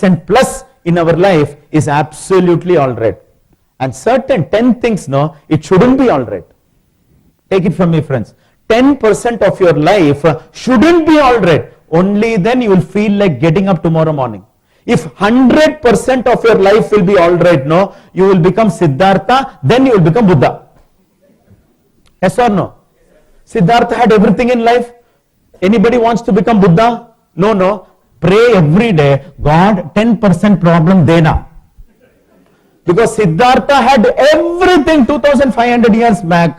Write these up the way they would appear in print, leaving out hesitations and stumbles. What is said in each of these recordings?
10% plus in our life is absolutely all right. And certain 10 things, no, it shouldn't be all right. Take it from me, friends. 10% of your life shouldn't be all right. Only then you will feel like getting up tomorrow morning. If 100% of your life will be all right, no, you will become Siddhartha, then you will become Buddha. Yes or no? Siddhartha had everything in life. Anybody wants to become Buddha? No. Pray every day, God, 10% problem dena. Because Siddhartha had everything 2500 years back.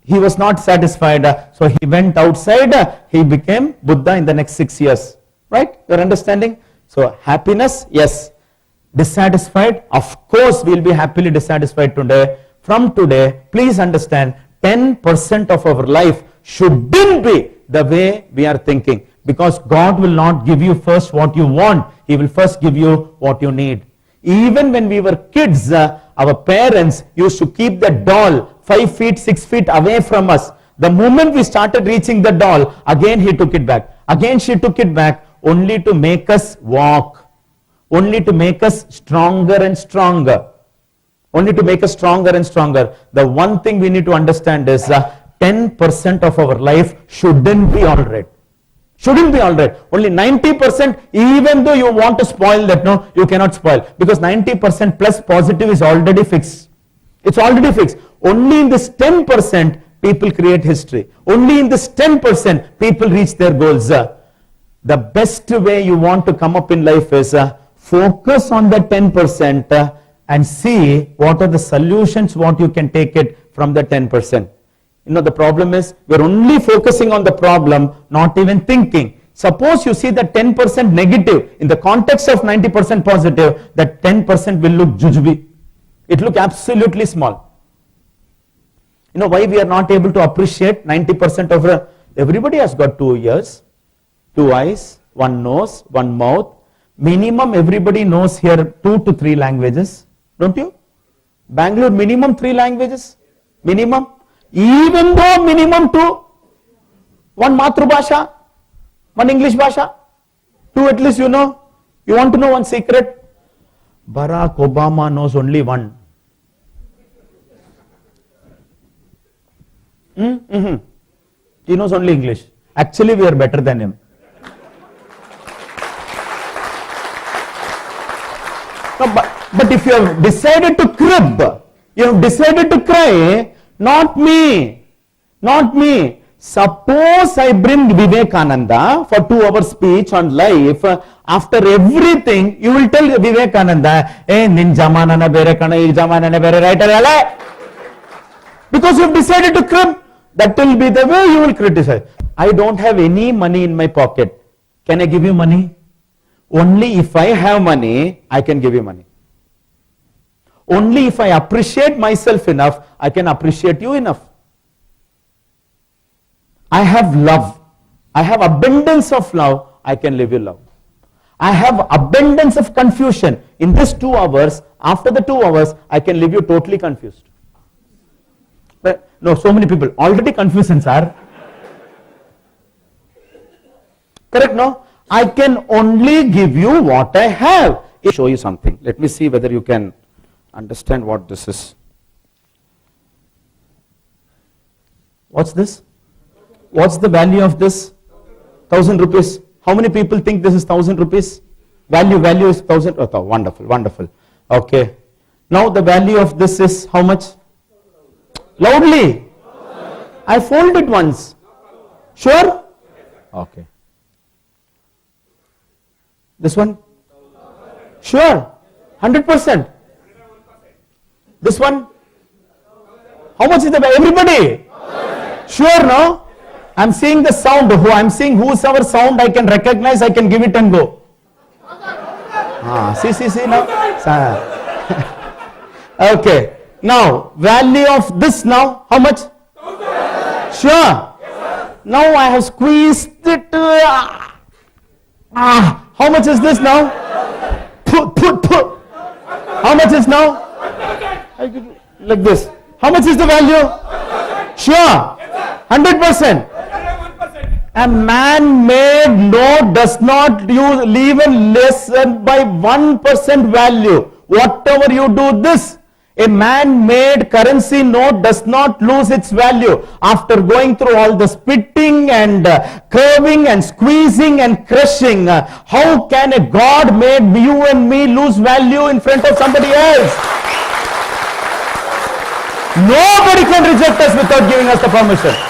He was not satisfied. So he went outside. He became Buddha in the next 6 years. Right? You're understanding? So happiness, yes. Dissatisfied, of course we'll be happily dissatisfied today. From today, please understand, 10% of our life shouldn't be the way we are thinking. Because God will not give you first what you want. He will first give you what you need. Even when we were kids, our parents used to keep the doll 5 feet, 6 feet away from us. The moment we started reaching the doll, again he took it back. Again she took it back, only to make us walk. Only to make us stronger and stronger. Only to make us stronger and stronger. The one thing we need to understand is 10% of our life shouldn't be all right. Shouldn't be all right. Only 90%, even though you want to spoil that, no, you cannot spoil. Because 90% plus positive is already fixed. It's already fixed. Only in this 10%, people create history. Only in this 10%, people reach their goals. The best way you want to come up in life is focus on that 10% and see what are the solutions, what you can take it from the 10%. You know, the problem is we're only focusing on the problem, not even thinking. Suppose you see that 10% negative in the context of 90% positive, that 10% will look jujube. It look absolutely small. You know why we are not able to appreciate 90% of everybody has got 2 ears, 2 eyes, 1 nose, 1 mouth. Minimum everybody knows here 2 to 3 languages. Don't you? Bangalore minimum 3 languages. Minimum. Even though minimum 2, 1 Matrubhasha, 1 English Bhasha, 2 at least you know. You want to know one secret? Barack Obama knows only 1. He knows only English. Actually, we are better than him. No, but if you have decided to crib, you have decided to cry, not me. Suppose I bring Vivekananda for 2 hours speech on life. After everything, you will tell Vivekananda, hey, nin jamana na bere kana, ee jamana na bere, right? Because you have decided to crib. That will be the way you will criticize. I don't have any money in my pocket. Can I give you money? Only if I have money, I can give you money. Only if I appreciate myself enough, I can appreciate you enough. I have love. I have abundance of love. I can live you love. I have abundance of confusion. In this 2 hours, after the 2 hours, I can leave you totally confused. But no, so many people already confused, sir. Correct, no? I can only give you what I have. I'll show you something. Let me see whether you can understand what this is. What's this? What's the value of this? 1,000 rupees. How many people think this is 1,000 rupees? Value is 1,000. Oh, wonderful. Okay. Now the value of this is how much? Loudly. I fold it once. Sure? Okay. This one? Sure. 100%. This one? How much is the value? Everybody? Sure, no? I'm seeing the sound. I'm seeing whosoever sound I can recognize, I can give it and go. See now. Okay. Now, value of this now, how much? 1,000. Sure. Yes, now I have squeezed it. How much is this now? Put. How much is now? Like this. How much is the value? Sure. 100%. A man-made note does not use even less than by 1% value. Whatever you do this, a man-made currency note does not lose its value after going through all the spitting and curving and squeezing and crushing. How can a God-made you and me lose value in front of somebody else? Nobody can reject us without giving us the permission.